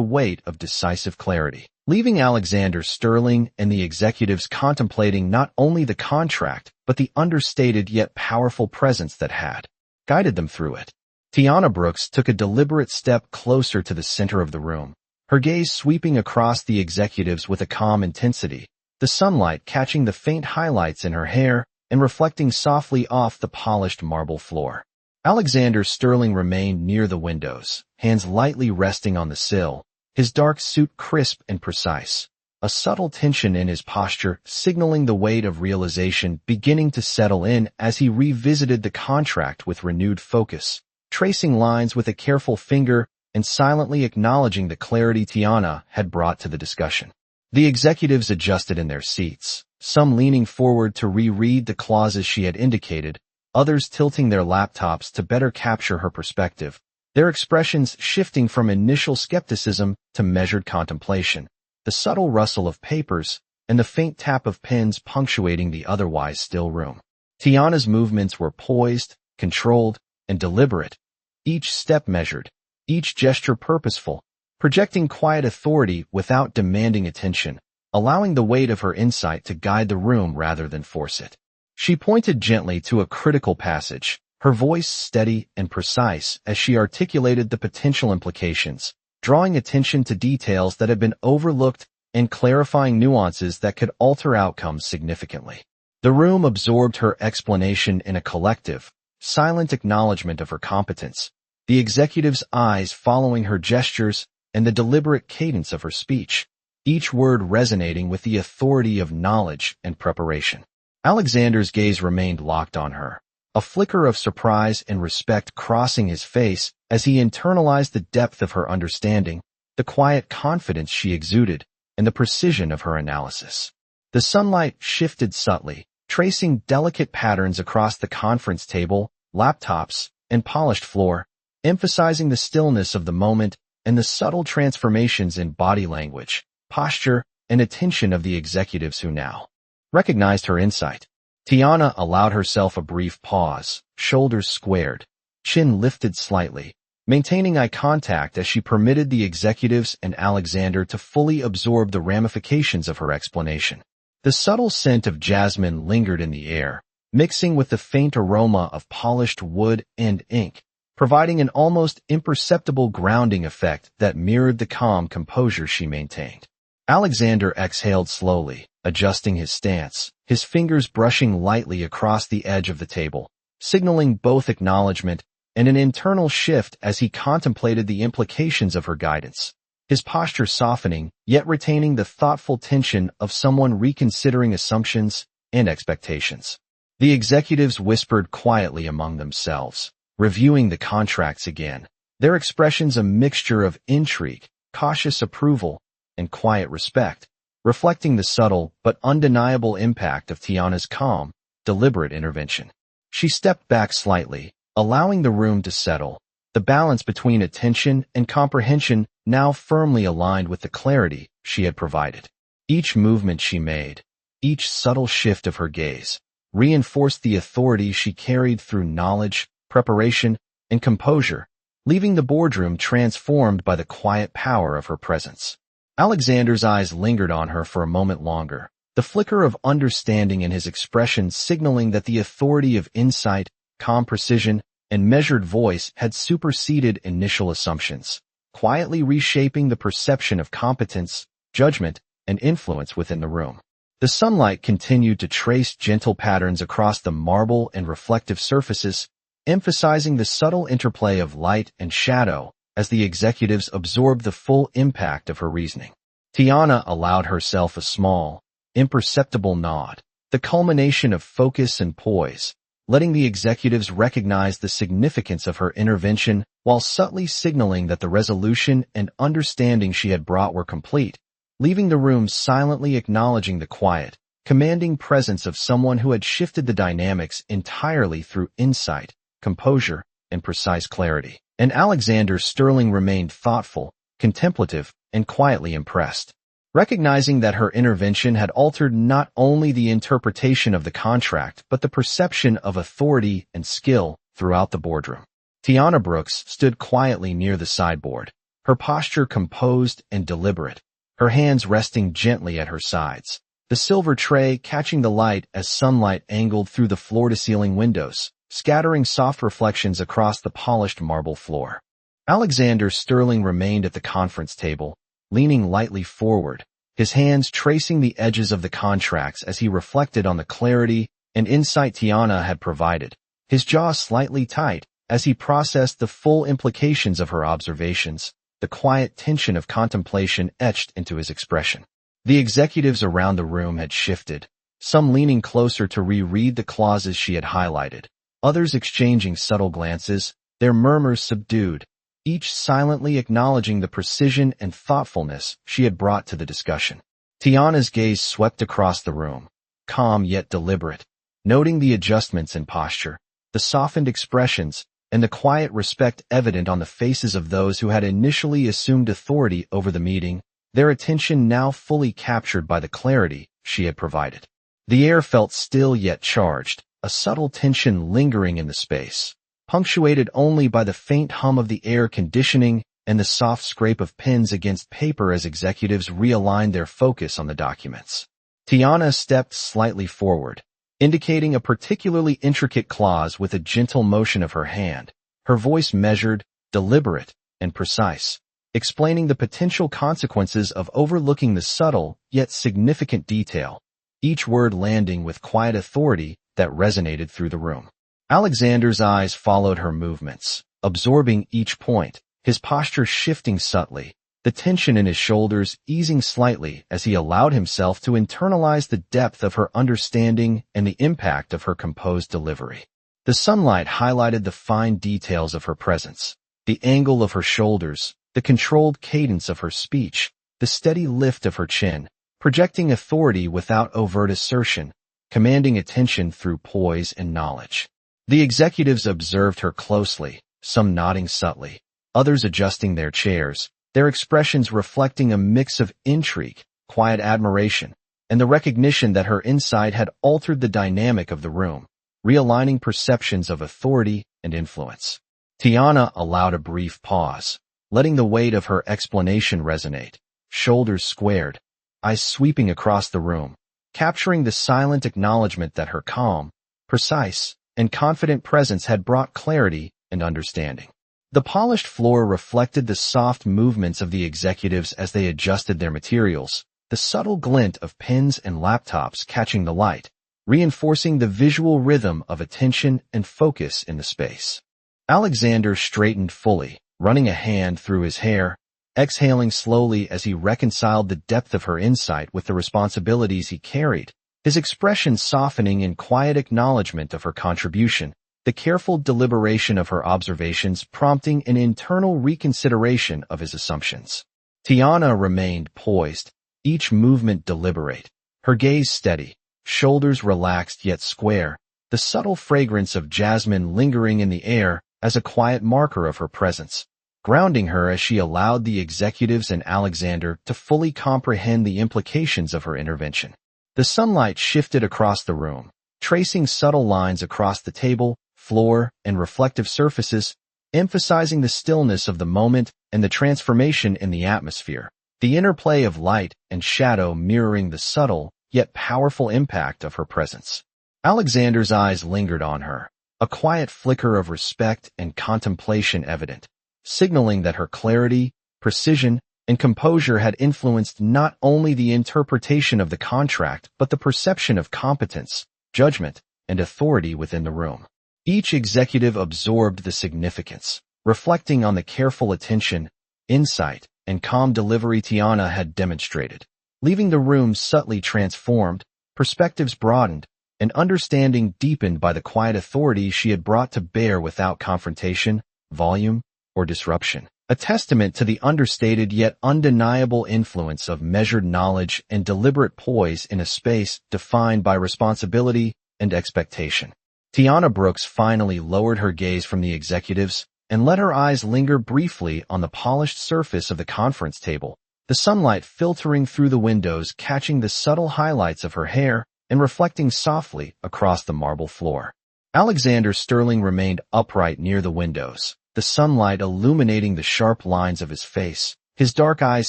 weight of decisive clarity, leaving Alexander Sterling and the executives contemplating not only the contract but the understated yet powerful presence that had guided them through it. Tiana Brooks took a deliberate step closer to the center of the room, her gaze sweeping across the executives with a calm intensity, the sunlight catching the faint highlights in her hair and reflecting softly off the polished marble floor. Alexander Sterling remained near the windows, hands lightly resting on the sill, his dark suit crisp and precise, a subtle tension in his posture signaling the weight of realization beginning to settle in as he revisited the contract with renewed focus, tracing lines with a careful finger and silently acknowledging the clarity Tiana had brought to the discussion. The executives adjusted in their seats, some leaning forward to reread the clauses she had indicated, others tilting their laptops to better capture her perspective, their expressions shifting from initial skepticism to measured contemplation, the subtle rustle of papers and the faint tap of pens punctuating the otherwise still room. Tiana's movements were poised, controlled, and deliberate, each step measured, each gesture purposeful, projecting quiet authority without demanding attention, allowing the weight of her insight to guide the room rather than force it. She pointed gently to a critical passage, her voice steady and precise as she articulated the potential implications, drawing attention to details that had been overlooked and clarifying nuances that could alter outcomes significantly. The room absorbed her explanation in a collective, silent acknowledgment of her competence, the executive's eyes following her gestures and the deliberate cadence of her speech, each word resonating with the authority of knowledge and preparation. Alexander's gaze remained locked on her, a flicker of surprise and respect crossing his face as he internalized the depth of her understanding, the quiet confidence she exuded, and the precision of her analysis. The sunlight shifted subtly, tracing delicate patterns across the conference table, laptops, and polished floor, emphasizing the stillness of the moment and the subtle transformations in body language, posture, and attention of the executives who now recognized her insight. Tiana allowed herself a brief pause, shoulders squared, chin lifted slightly, maintaining eye contact as she permitted the executives and Alexander to fully absorb the ramifications of her explanation. The subtle scent of jasmine lingered in the air, mixing with the faint aroma of polished wood and ink, providing an almost imperceptible grounding effect that mirrored the calm composure she maintained. Alexander exhaled slowly, adjusting his stance, his fingers brushing lightly across the edge of the table, signaling both acknowledgment and an internal shift as he contemplated the implications of her guidance, his posture softening, yet retaining the thoughtful tension of someone reconsidering assumptions and expectations. The executives whispered quietly among themselves, reviewing the contracts again, their expressions a mixture of intrigue, cautious approval, and quiet respect, reflecting the subtle but undeniable impact of Tiana's calm, deliberate intervention. She stepped back slightly, allowing the room to settle, the balance between attention and comprehension now firmly aligned with the clarity she had provided. Each movement she made, each subtle shift of her gaze, reinforced the authority she carried through knowledge, preparation, and composure, leaving the boardroom transformed by the quiet power of her presence. Alexander's eyes lingered on her for a moment longer, the flicker of understanding in his expression signaling that the authority of insight, calm precision, and measured voice had superseded initial assumptions, quietly reshaping the perception of competence, judgment, and influence within the room. The sunlight continued to trace gentle patterns across the marble and reflective surfaces, emphasizing the subtle interplay of light and shadow as the executives absorbed the full impact of her reasoning. Tiana allowed herself a small, imperceptible nod, the culmination of focus and poise, letting the executives recognize the significance of her intervention while subtly signaling that the resolution and understanding she had brought were complete, leaving the room silently acknowledging the quiet, commanding presence of someone who had shifted the dynamics entirely through insight, composure, and precise clarity. And Alexander Sterling remained thoughtful, contemplative, and quietly impressed. Recognizing that her intervention had altered not only the interpretation of the contract but the perception of authority and skill throughout the boardroom. Tiana Brooks stood quietly near the sideboard, her posture composed and deliberate, her hands resting gently at her sides, the silver tray catching the light as sunlight angled through the floor-to-ceiling windows, scattering soft reflections across the polished marble floor. Alexander Sterling remained at the conference table, leaning lightly forward, his hands tracing the edges of the contracts as he reflected on the clarity and insight Tiana had provided, his jaw slightly tight as he processed the full implications of her observations, the quiet tension of contemplation etched into his expression. The executives around the room had shifted, some leaning closer to reread the clauses she had highlighted, others exchanging subtle glances, their murmurs subdued, each silently acknowledging the precision and thoughtfulness she had brought to the discussion. Tiana's gaze swept across the room, calm yet deliberate, noting the adjustments in posture, the softened expressions, and the quiet respect evident on the faces of those who had initially assumed authority over the meeting, their attention now fully captured by the clarity she had provided. The air felt still yet charged, a subtle tension lingering in the space, punctuated only by the faint hum of the air conditioning and the soft scrape of pens against paper as executives realigned their focus on the documents. Tiana stepped slightly forward, indicating a particularly intricate clause with a gentle motion of her hand, her voice measured, deliberate, and precise, explaining the potential consequences of overlooking the subtle yet significant detail, each word landing with quiet authority that resonated through the room. Alexander's eyes followed her movements, absorbing each point, his posture shifting subtly, the tension in his shoulders easing slightly as he allowed himself to internalize the depth of her understanding and the impact of her composed delivery. The sunlight highlighted the fine details of her presence, the angle of her shoulders, the controlled cadence of her speech, the steady lift of her chin, projecting authority without overt assertion, commanding attention through poise and knowledge. The executives observed her closely, some nodding subtly, others adjusting their chairs, their expressions reflecting a mix of intrigue, quiet admiration, and the recognition that her insight had altered the dynamic of the room, realigning perceptions of authority and influence. Tiana allowed a brief pause, letting the weight of her explanation resonate, shoulders squared, eyes sweeping across the room, capturing the silent acknowledgment that her calm, precise, and confident presence had brought clarity and understanding. The polished floor reflected the soft movements of the executives as they adjusted their materials, the subtle glint of pens and laptops catching the light, reinforcing the visual rhythm of attention and focus in the space. Alexander straightened fully, running a hand through his hair, exhaling slowly as he reconciled the depth of her insight with the responsibilities he carried, his expression softening in quiet acknowledgment of her contribution, the careful deliberation of her observations prompting an internal reconsideration of his assumptions. Tiana remained poised, each movement deliberate, her gaze steady, shoulders relaxed yet square, the subtle fragrance of jasmine lingering in the air as a quiet marker of her presence, grounding her as she allowed the executives and Alexander to fully comprehend the implications of her intervention. The sunlight shifted across the room, tracing subtle lines across the table, floor, and reflective surfaces, emphasizing the stillness of the moment and the transformation in the atmosphere, the interplay of light and shadow mirroring the subtle yet powerful impact of her presence. Alexander's eyes lingered on her, a quiet flicker of respect and contemplation evident, signaling that her clarity, precision, and composure had influenced not only the interpretation of the contract but the perception of competence, judgment, and authority within the room. Each executive absorbed the significance, reflecting on the careful attention, insight, and calm delivery Tiana had demonstrated, leaving the room subtly transformed, perspectives broadened, and understanding deepened by the quiet authority she had brought to bear without confrontation, volume, or disruption, a testament to the understated yet undeniable influence of measured knowledge and deliberate poise in a space defined by responsibility and expectation. Tiana Brooks finally lowered her gaze from the executives and let her eyes linger briefly on the polished surface of the conference table, the sunlight filtering through the windows, catching the subtle highlights of her hair and reflecting softly across the marble floor. Alexander Sterling remained upright near the windows, the sunlight illuminating the sharp lines of his face, his dark eyes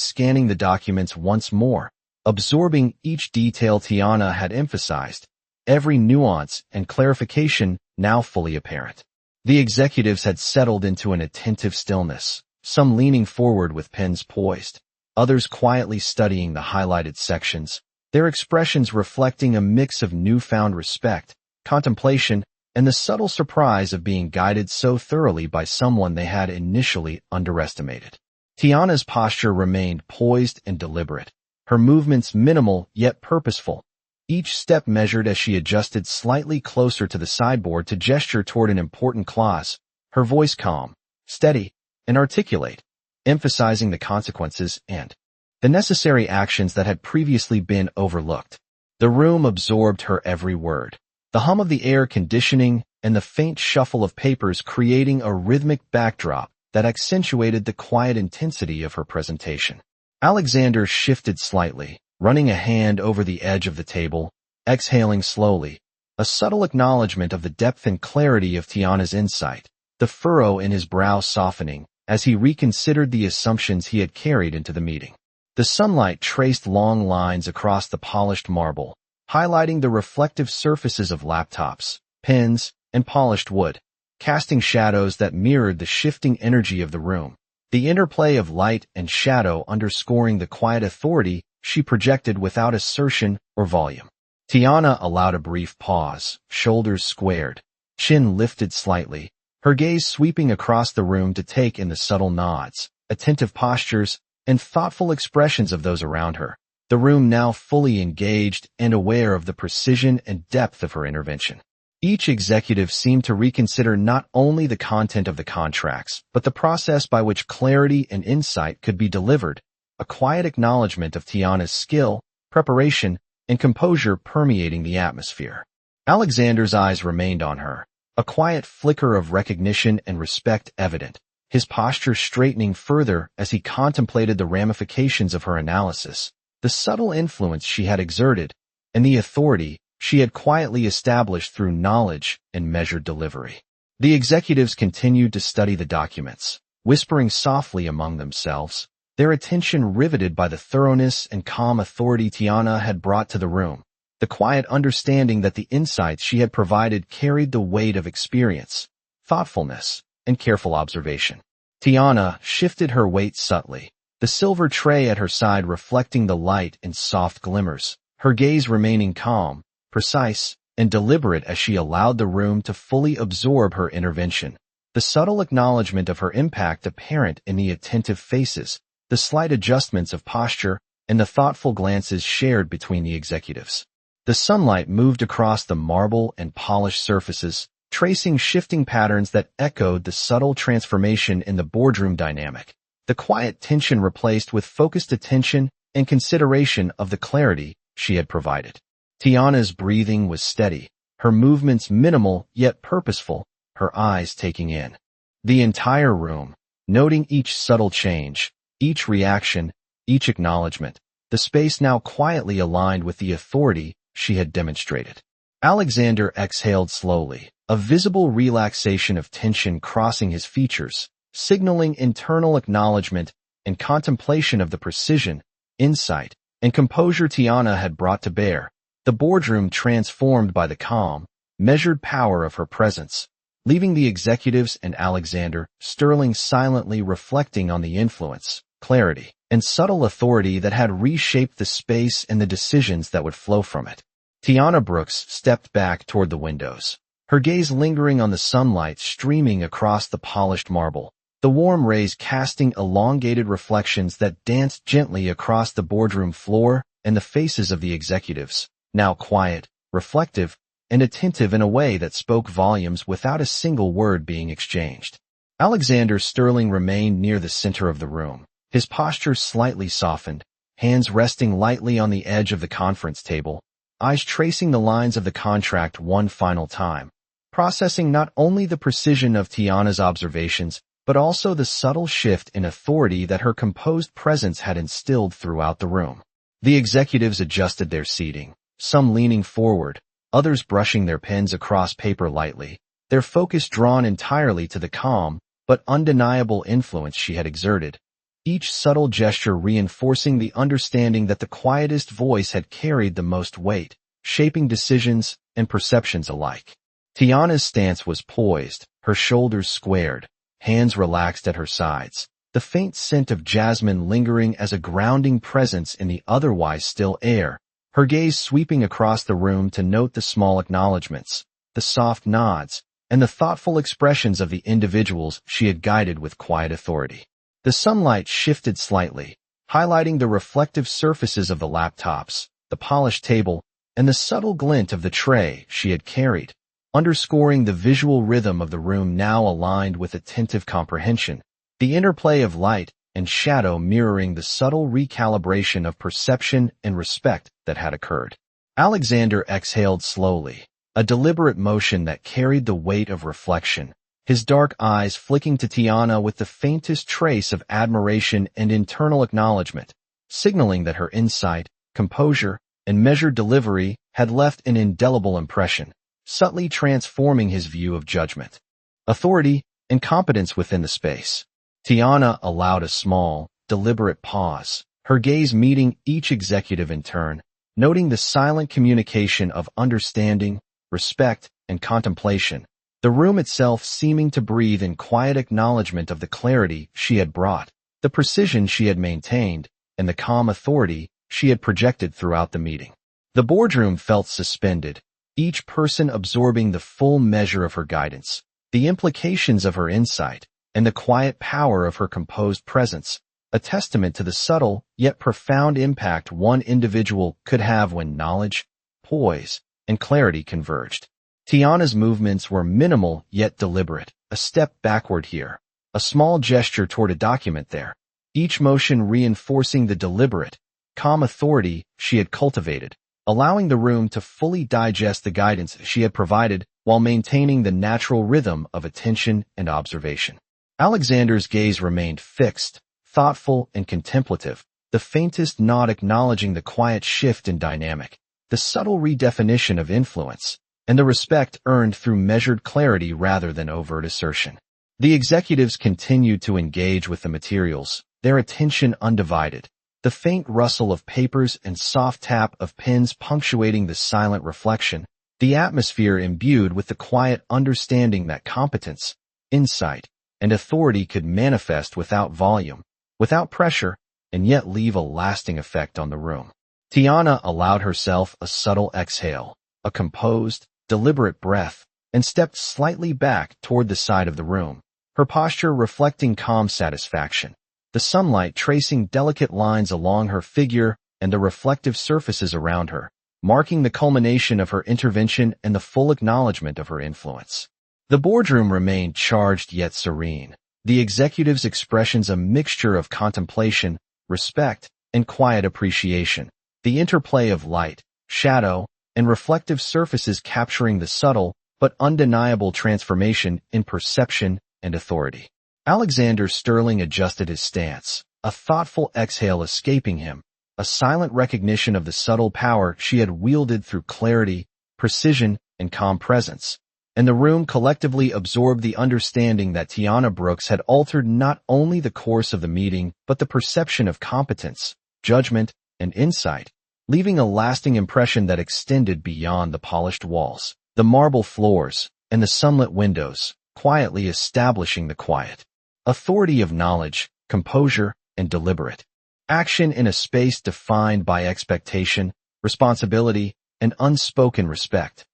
scanning the documents once more, absorbing each detail Tiana had emphasized, every nuance and clarification now fully apparent. The executives had settled into an attentive stillness, some leaning forward with pens poised, others quietly studying the highlighted sections, their expressions reflecting a mix of newfound respect, contemplation, and the subtle surprise of being guided so thoroughly by someone they had initially underestimated. Tiana's posture remained poised and deliberate, her movements minimal yet purposeful, each step measured as she adjusted slightly closer to the sideboard to gesture toward an important clause, her voice calm, steady, and articulate, emphasizing the consequences and the necessary actions that had previously been overlooked. The room absorbed her every word, the hum of the air conditioning and the faint shuffle of papers creating a rhythmic backdrop that accentuated the quiet intensity of her presentation. Alexander shifted slightly, running a hand over the edge of the table, exhaling slowly, a subtle acknowledgment of the depth and clarity of Tiana's insight, the furrow in his brow softening as he reconsidered the assumptions he had carried into the meeting. The sunlight traced long lines across the polished marble, highlighting the reflective surfaces of laptops, pens, and polished wood, casting shadows that mirrored the shifting energy of the room, the interplay of light and shadow underscoring the quiet authority she projected without assertion or volume. Tiana allowed a brief pause, shoulders squared, chin lifted slightly, her gaze sweeping across the room to take in the subtle nods, attentive postures, and thoughtful expressions of those around her, the room now fully engaged and aware of the precision and depth of her intervention. Each executive seemed to reconsider not only the content of the contracts, but the process by which clarity and insight could be delivered, a quiet acknowledgment of Tiana's skill, preparation, and composure permeating the atmosphere. Alexander's eyes remained on her, a quiet flicker of recognition and respect evident, his posture straightening further as he contemplated the ramifications of her analysis, the subtle influence she had exerted, and the authority she had quietly established through knowledge and measured delivery. The executives continued to study the documents, whispering softly among themselves, their attention riveted by the thoroughness and calm authority Tiana had brought to the room, the quiet understanding that the insights she had provided carried the weight of experience, thoughtfulness, and careful observation. Tiana shifted her weight subtly, the silver tray at her side reflecting the light in soft glimmers, her gaze remaining calm, precise, and deliberate as she allowed the room to fully absorb her intervention, the subtle acknowledgment of her impact apparent in the attentive faces, the slight adjustments of posture, and the thoughtful glances shared between the executives. The sunlight moved across the marble and polished surfaces, tracing shifting patterns that echoed the subtle transformation in the boardroom dynamic, the quiet tension replaced with focused attention and consideration of the clarity she had provided. Tiana's breathing was steady, her movements minimal yet purposeful, her eyes taking in the entire room, noting each subtle change, each reaction, each acknowledgment, the space now quietly aligned with the authority she had demonstrated. Alexander exhaled slowly, a visible relaxation of tension crossing his features, signaling internal acknowledgment and contemplation of the precision, insight, and composure Tiana had brought to bear, the boardroom transformed by the calm, measured power of her presence, leaving the executives and Alexander Sterling silently reflecting on the influence, clarity, and subtle authority that had reshaped the space and the decisions that would flow from it. Tiana Brooks stepped back toward the windows, her gaze lingering on the sunlight streaming across the polished marble, the warm rays casting elongated reflections that danced gently across the boardroom floor and the faces of the executives, now quiet, reflective, and attentive in a way that spoke volumes without a single word being exchanged. Alexander Sterling remained near the center of the room, his posture slightly softened, hands resting lightly on the edge of the conference table, eyes tracing the lines of the contract one final time, processing not only the precision of Tiana's observations, but also the subtle shift in authority that her composed presence had instilled throughout the room. The executives adjusted their seating, some leaning forward, others brushing their pens across paper lightly, their focus drawn entirely to the calm but undeniable influence she had exerted, each subtle gesture reinforcing the understanding that the quietest voice had carried the most weight, shaping decisions and perceptions alike. Tiana's stance was poised, her shoulders squared, hands relaxed at her sides, the faint scent of jasmine lingering as a grounding presence in the otherwise still air, her gaze sweeping across the room to note the small acknowledgments, the soft nods, and the thoughtful expressions of the individuals she had guided with quiet authority. The sunlight shifted slightly, highlighting the reflective surfaces of the laptops, the polished table, and the subtle glint of the tray she had carried, underscoring the visual rhythm of the room now aligned with attentive comprehension, the interplay of light and shadow mirroring the subtle recalibration of perception and respect that had occurred. Alexander exhaled slowly, a deliberate motion that carried the weight of reflection, his dark eyes flicking to Tiana with the faintest trace of admiration and internal acknowledgment, signaling that her insight, composure, and measured delivery had left an indelible impression, subtly transforming his view of judgment, authority, and competence within the space. Tiana allowed a small, deliberate pause, her gaze meeting each executive in turn, noting the silent communication of understanding, respect, and contemplation, the room itself seeming to breathe in quiet acknowledgment of the clarity she had brought, the precision she had maintained, and the calm authority she had projected throughout the meeting. The boardroom felt suspended, each person absorbing the full measure of her guidance, the implications of her insight, and the quiet power of her composed presence, a testament to the subtle yet profound impact one individual could have when knowledge, poise, and clarity converged. Tiana's movements were minimal yet deliberate, a step backward here, a small gesture toward a document there, each motion reinforcing the deliberate, calm authority she had cultivated, allowing the room to fully digest the guidance she had provided while maintaining the natural rhythm of attention and observation. Alexander's gaze remained fixed, thoughtful, and contemplative, the faintest nod acknowledging the quiet shift in dynamic, the subtle redefinition of influence, and the respect earned through measured clarity rather than overt assertion. The executives continued to engage with the materials, their attention undivided, the faint rustle of papers and soft tap of pens punctuating the silent reflection, the atmosphere imbued with the quiet understanding that competence, insight, and authority could manifest without volume, without pressure, and yet leave a lasting effect on the room. Tiana allowed herself a subtle exhale, a composed, deliberate breath, and stepped slightly back toward the side of the room, her posture reflecting calm satisfaction, the sunlight tracing delicate lines along her figure and the reflective surfaces around her, marking the culmination of her intervention and the full acknowledgement of her influence. The boardroom remained charged yet serene, the executives' expressions a mixture of contemplation, respect, and quiet appreciation, the interplay of light, shadow, and reflective surfaces capturing the subtle but undeniable transformation in perception and authority. Alexander Sterling adjusted his stance, a thoughtful exhale escaping him, a silent recognition of the subtle power she had wielded through clarity, precision, and calm presence, and the room collectively absorbed the understanding that Tiana Brooks had altered not only the course of the meeting but the perception of competence, judgment, and insight, leaving a lasting impression that extended beyond the polished walls, the marble floors, and the sunlit windows, quietly establishing the quiet authority of knowledge, composure, and deliberate action in a space defined by expectation, responsibility, and unspoken respect.